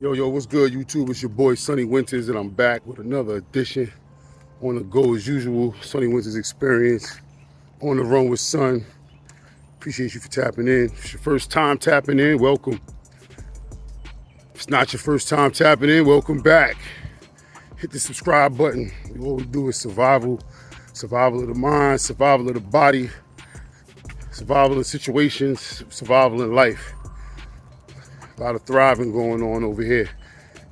Yo, what's good, YouTube? It's your boy, Sonny Winters, and I'm back with another edition on the go as usual. Sonny Winters Experience, on the run with Son. Appreciate you for tapping in. If it's your first time tapping in, welcome. If it's not your first time tapping in, welcome back. Hit the subscribe button. What we do is survival of the mind, survival of the body, survival in situations, survival in life. A lot of thriving going on over here.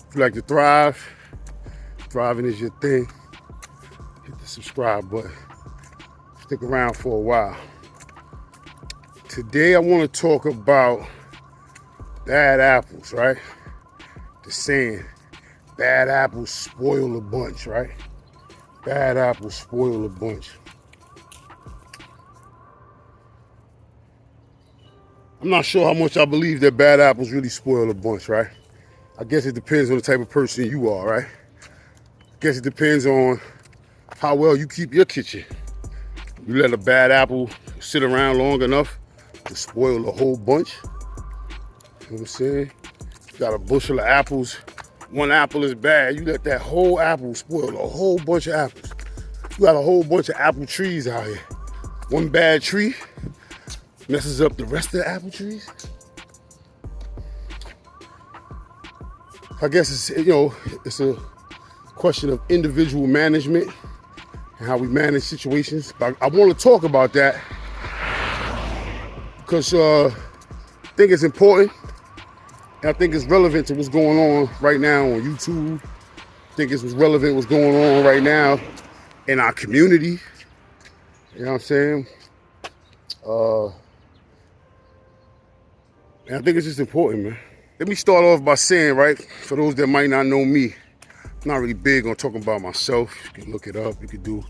If you like to thrive, thriving is your thing, hit the subscribe button. Stick around for a while. Today I want to talk about bad apples, right? The saying, bad apples spoil a bunch, right? Bad apples spoil a bunch. I'm not sure how much I believe that bad apples really spoil a bunch, right? I guess it depends on the type of person you are, right? I guess it depends on how well you keep your kitchen. You let a bad apple sit around long enough to spoil a whole bunch. You know what I'm saying? You got a bushel of apples. One apple is bad. You let that whole apple spoil a whole bunch of apples. You got a whole bunch of apple trees out here. One bad tree messes up the rest of the apple trees. I guess it's a question of individual management and how we manage situations. But I want to talk about that because I think it's important. And I think it's relevant to what's going on right now on YouTube. I think it's relevant what's going on right now in our community. You know what I'm saying? And I think it's just important, man. Let me start off by saying, right, for those that might not know me, I'm not really big on talking about myself. You can look it up. You can do,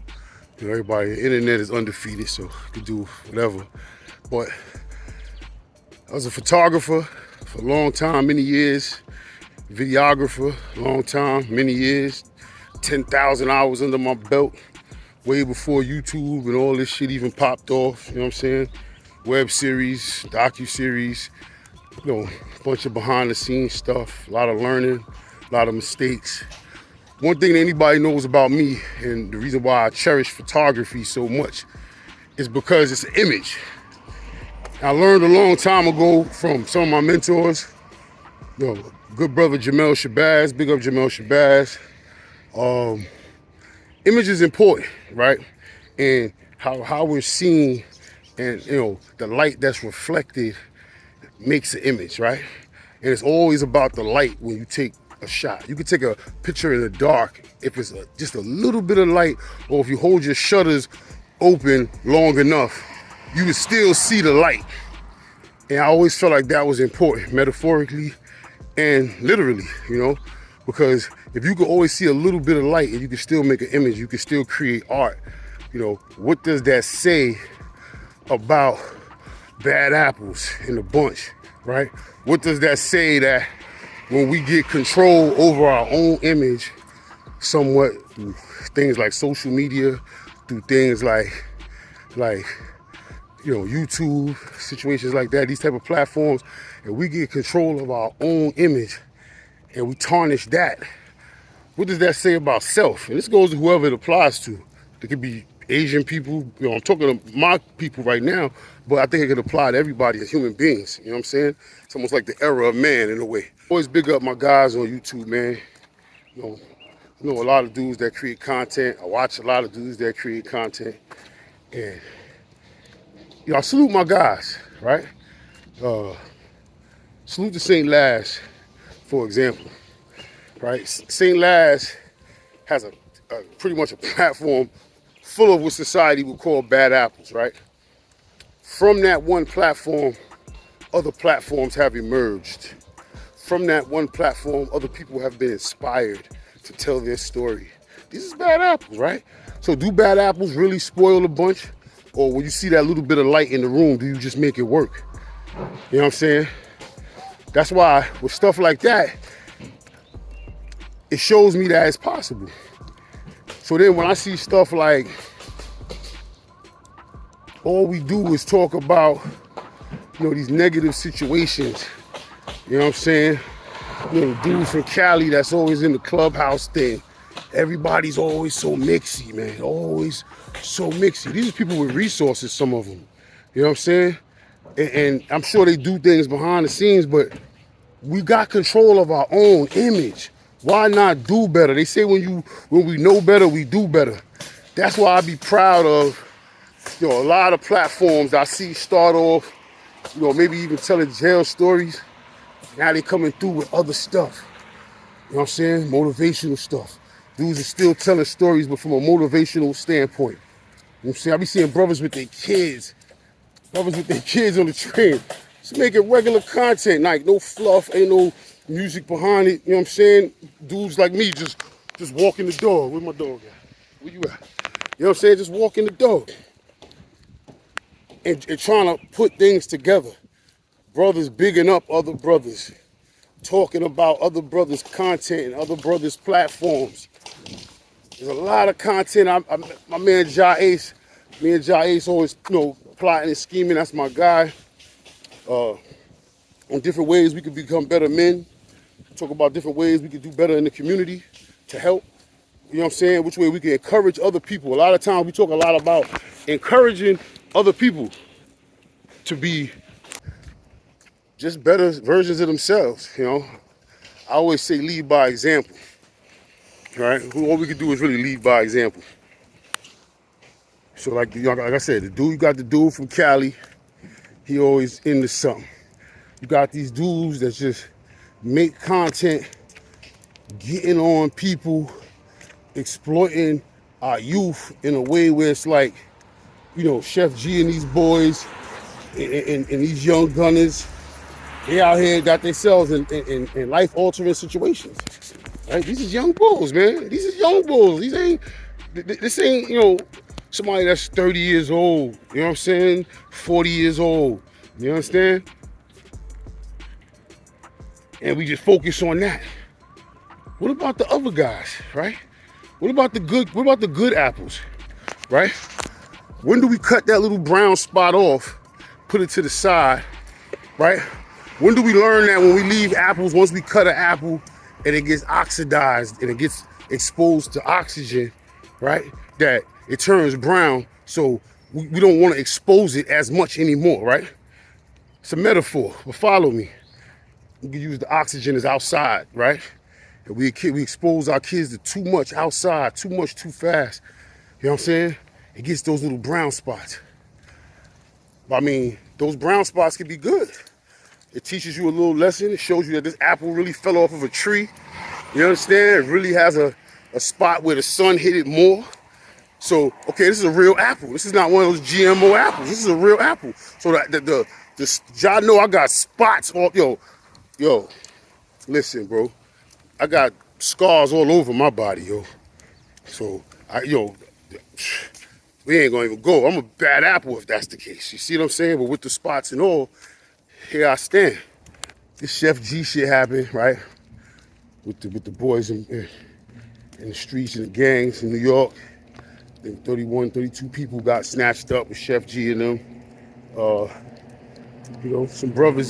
everybody, the internet is undefeated, so you can do whatever. But I was a photographer for a long time, many years. Videographer, long time, many years. 10,000 hours under my belt, way before YouTube and all this shit even popped off, you know what I'm saying? Web series, docu-series, a bunch of behind the scenes stuff, a lot of learning, a lot of mistakes. One thing that anybody knows about me, and the reason why I cherish photography so much, is because it's an image. I learned a long time ago from some of my mentors, good brother Jamel Shabazz, big up Jamel Shabazz. Image is important, right? And how we're seen, and the light that's reflected makes an image, right? And it's always about the light when you take a shot. You can take a picture in the dark if it's just a little bit of light, or if you hold your shutters open long enough, you can still see the light. And I always felt like that was important, metaphorically and literally, because if you can always see a little bit of light and you can still make an image, you can still create art. What does that say about bad apples in a bunch, right? What does that say that when we get control over our own image somewhat through things like social media, through things like YouTube, situations like that, these type of platforms, and we get control of our own image and we tarnish that, what does that say about self? And this goes to whoever it applies to. It could be Asian people, I'm talking to my people right now, but I think it could apply to everybody as human beings, you know what I'm saying? It's almost like the era of man in a way. Always big up my guys on YouTube, man. I know a lot of dudes that create content. I watch a lot of dudes that create content. And, I salute my guys, right? Salute to St. Laz, for example, right? St. Laz has a pretty much a platform full of what society would call bad apples, right? From that one platform, other platforms have emerged. From that one platform, other people have been inspired to tell their story. These is bad apples, right? So do bad apples really spoil a bunch? Or when you see that little bit of light in the room, do you just make it work? You know what I'm saying? That's why with stuff like that, it shows me that it's possible. So then when I see stuff like, all we do is talk about, these negative situations, you know what I'm saying? You know, dudes from Cali that's always in the clubhouse thing. Everybody's always so mixy, man. Always so mixy. These are people with resources, some of them. You know what I'm saying? And I'm sure they do things behind the scenes, but we got control of our own image. Why not do better? They say when we know better, we do better. That's why I be proud of, a lot of platforms I see start off, maybe even telling jail stories. Now they coming through with other stuff. You know what I'm saying? Motivational stuff. Dudes are still telling stories, but from a motivational standpoint. You know what I'm saying? I be seeing brothers with their kids on the train. Just making regular content, like no fluff, ain't no music behind it. You know what I'm saying? Dudes like me just walking the dog. Where my dog at? Where you at? You know what I'm saying? Just walking the dog. And trying to put things together. Brothers bigging up other brothers. Talking about other brothers' content and other brothers' platforms. There's a lot of content. My man Ja Ace, me and Ja Ace always, plotting and scheming. That's my guy. On different ways we could become better men. Talk about different ways we could do better in the community to help. You know what I'm saying? Which way we can encourage other people. A lot of times we talk a lot about encouraging other people to be just better versions of themselves, I always say lead by example, right? All we can do is really lead by example. So like I said, you got the dude from Cali, he always into something. You got these dudes that just make content, getting on people, exploiting our youth in a way where it's like, Chef G and these boys and these young gunners, they out here got themselves in life-altering situations. Right? These is young bulls, man. These is young bulls. This ain't, somebody that's 30 years old. You know what I'm saying? 40 years old. You understand? And we just focus on that. What about the other guys, right? What about the good apples, right? When do we cut that little brown spot off, put it to the side, right? When do we learn that when we leave apples, once we cut an apple and it gets oxidized and it gets exposed to oxygen, right? That it turns brown, so we don't want to expose it as much anymore, right? It's a metaphor, but follow me. We can use the oxygen as outside, right? And we expose our kids to too much outside, too much too fast. You know what I'm saying? It gets those little brown spots. I mean, those brown spots can be good. It teaches you a little lesson. It shows you that this apple really fell off of a tree. You understand? It really has a spot where the sun hit it more. So, okay, this is a real apple. This is not one of those GMO apples. This is a real apple. So that y'all know I got spots all, yo, listen, bro. I got scars all over my body, yo. So, we ain't gonna even go. I'm a bad apple if that's the case. You see what I'm saying? But with the spots and all, here I stand. This Chef G shit happened, right? With the boys in the streets and the gangs in New York. I think 31, 32 people got snatched up with Chef G and them. Some brothers,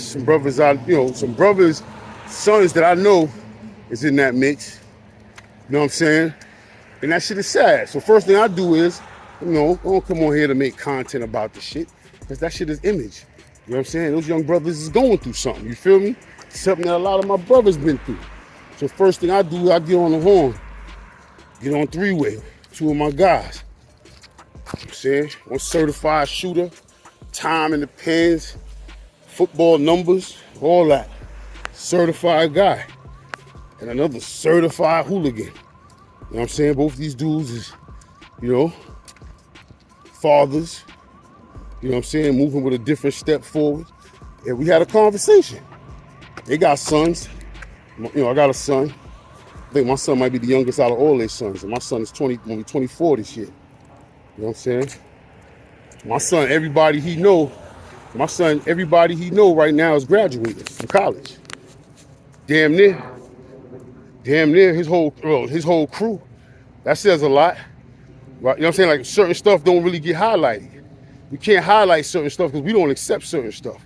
sons that I know is in that mix. You know what I'm saying? And that shit is sad. So first thing I do is, I don't come on here to make content about the shit, because that shit is image. You know what I'm saying? Those young brothers is going through something, you feel me? Something that a lot of my brothers been through. So first thing I do, I get on the horn, get on three-way, two of my guys. You know what I'm saying? One certified shooter, time in the pens, football numbers, all that. Certified guy. And another certified hooligan. You know what I'm saying? Both these dudes is, fathers. You know what I'm saying? Moving with a different step forward. And we had a conversation. They got sons. I got a son. I think my son might be the youngest out of all their sons. And my son is 24 this year. You know what I'm saying? My son, everybody he know right now is graduating from college. Damn near his whole crew. That says a lot. Right? You know what I'm saying? Like, certain stuff don't really get highlighted. We can't highlight certain stuff because we don't accept certain stuff.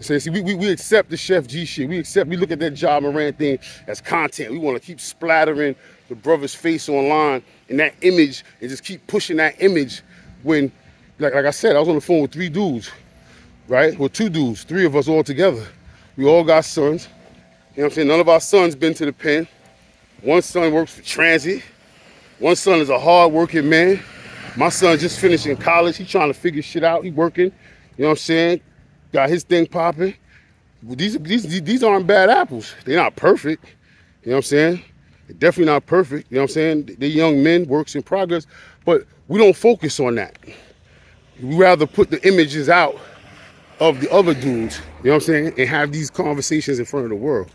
So see, we accept the Chef G shit. We look at that Ja Morant thing as content. We want to keep splattering the brother's face online and that image and just keep pushing that image when, like I said, I was on the phone with 3 dudes, right? Well, 2 dudes, 3 of us all together. We all got sons. You know what I'm saying? None of our sons been to the pen. One son works for transit. One son is a hard-working man. My son just finished in college. He trying to figure shit out. He working. You know what I'm saying? Got his thing popping. These aren't bad apples. They're not perfect. You know what I'm saying? They're definitely not perfect. You know what I'm saying? They're young men, works in progress. But we don't focus on that. We rather put the images out of the other dudes, you know what I'm saying, and have these conversations in front of the world.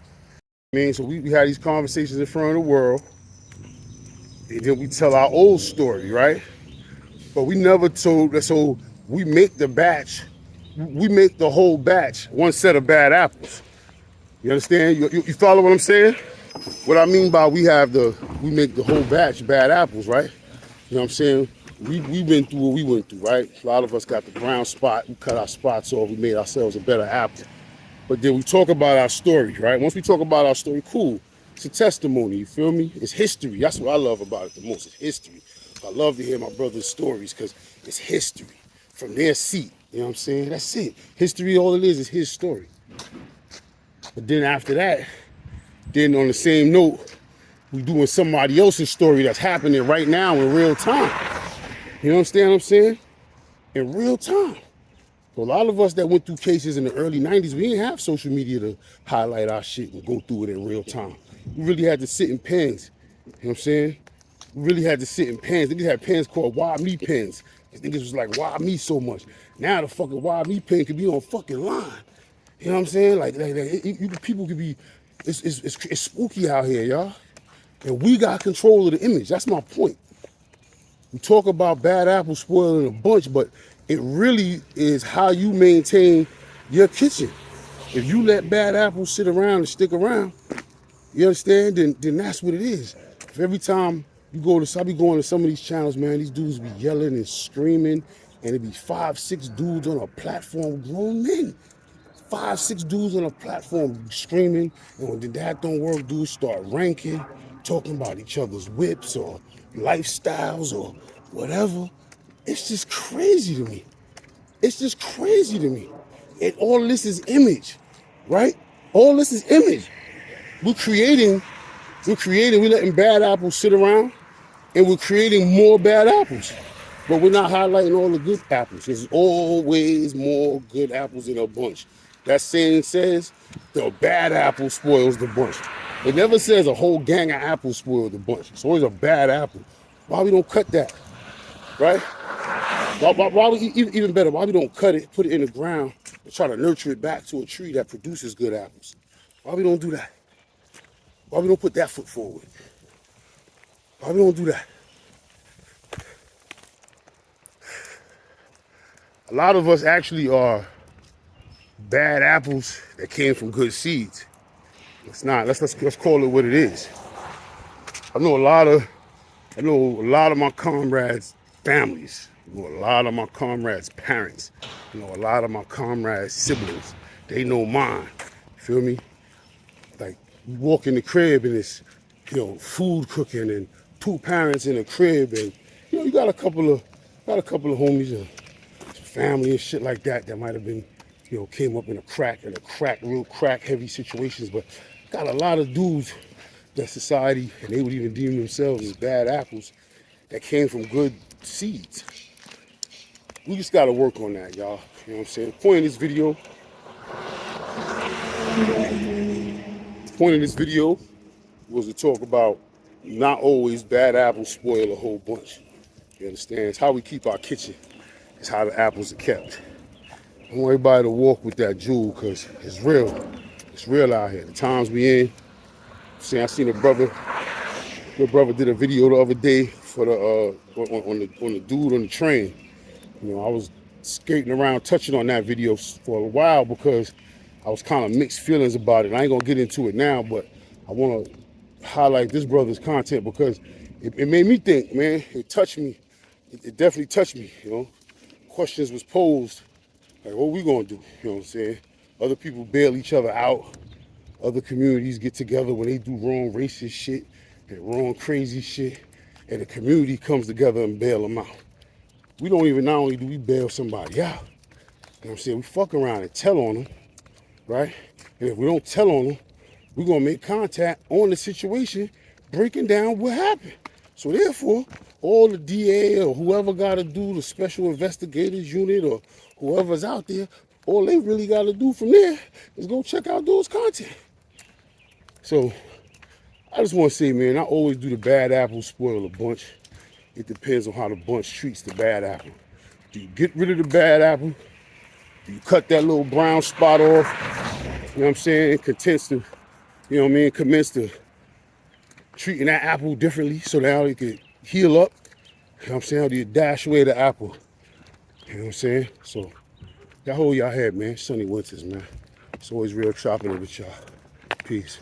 I mean, so we had these conversations in front of the world, and then we tell our old story, right? But we never told that. So we make the batch, we make the whole batch one set of bad apples. You understand? You follow what I'm saying? What I mean by we make the whole batch bad apples, right? You know what I'm saying? We went through what we went through, right? A lot of us got the brown spot. We cut our spots off. We made ourselves a better apple. But then we talk about our story, right? Once we talk about our story, cool. It's a testimony, you feel me? It's history. That's what I love about it the most. It's history. I love to hear my brother's stories because it's history from their seat. You know what I'm saying? That's it. History, all it is his story. But then after that, then on the same note, we doing somebody else's story that's happening right now in real time. You understand what I'm saying? In real time. So a lot of us that went through cases in the early 90s, we didn't have social media to highlight our shit and go through it in real time. We really had to sit in pens. You know what I'm saying? We really had to sit in pens. Niggas had pens called Why Me pens. Niggas was like, why me so much? Now the fucking Why Me pen could be on fucking line. You know what I'm saying? People could be, it's spooky out here, y'all. And we got control of the image. That's my point. We talk about bad apples spoiling a bunch, but it really is how you maintain your kitchen. If you let bad apples sit around and stick around, you understand, then that's what it is. If every time you go to, I be going to some of these channels, man, these dudes be yelling and screaming, and it be 5, 6 dudes on a platform, grown men. 5, 6 dudes on a platform screaming, and when that don't work, dudes start ranking, talking about each other's whips or lifestyles or whatever. It's just crazy to me. It's just crazy to me. And all this is image, right? All this is image. We're creating, we're letting bad apples sit around, and we're creating more bad apples. But we're not highlighting all the good apples. There's always more good apples in a bunch. That saying says, the bad apple spoils the bunch. It never says a whole gang of apples spoil the bunch. It's always a bad apple. Why we don't cut that, right? Why we, even better, why we don't cut it, put it in the ground, and try to nurture it back to a tree that produces good apples? Why we don't do that? Why we don't put that foot forward? Why we don't do that? A lot of us actually are bad apples that came from good seeds. Let's call it what it is. I know a lot of my comrades' families. I know a lot of my comrades' parents. I know a lot of my comrades' siblings. They know mine. You feel me? Like you walk in the crib and it's, food cooking and 2 parents in the crib, and you got a couple of homies and family and shit like that might have been, came up in real crack heavy situations, but got a lot of dudes that society, and they would even deem themselves as bad apples, that came from good seeds. We just gotta work on that, y'all. You know what I'm saying? The point of this video was to talk about not always bad apples spoil a whole bunch. You understand? It's how we keep our kitchen. It's how the apples are kept. I want everybody to walk with that jewel, because it's real. It's real out here. The times we in. I seen a brother. Your brother did a video the other day for the on the dude on the train. I was skating around touching on that video for a while because I was kind of mixed feelings about it. I ain't gonna get into it now, but I want to highlight this brother's content because it made me think, man. It touched me. It definitely touched me. Questions was posed like, what we gonna do? You know what I'm saying? Other people bail each other out. Other communities get together when they do wrong racist shit and wrong crazy shit, and the community comes together and bail them out. We don't even, not only do we bail somebody out, you know what I'm saying, we fuck around and tell on them, right? And if we don't tell on them, we're gonna make contact on the situation, breaking down what happened. So therefore, all the DA or whoever gotta do the special investigators unit or whoever's out there, all they really gotta do from there is go check out those content. So I just want to say, man, I always do the bad apple spoil the bunch. It depends on how the bunch treats the bad apple. Do you get rid of the bad apple? Do you cut that little brown spot off? You know what I'm saying? It commence to treating that apple differently so that it could heal up. You know what I'm saying? How do you dash away the apple? You know what I'm saying? So y'all hold y'all head, man. Sunny winters, man. It's always real chopping with y'all. Peace.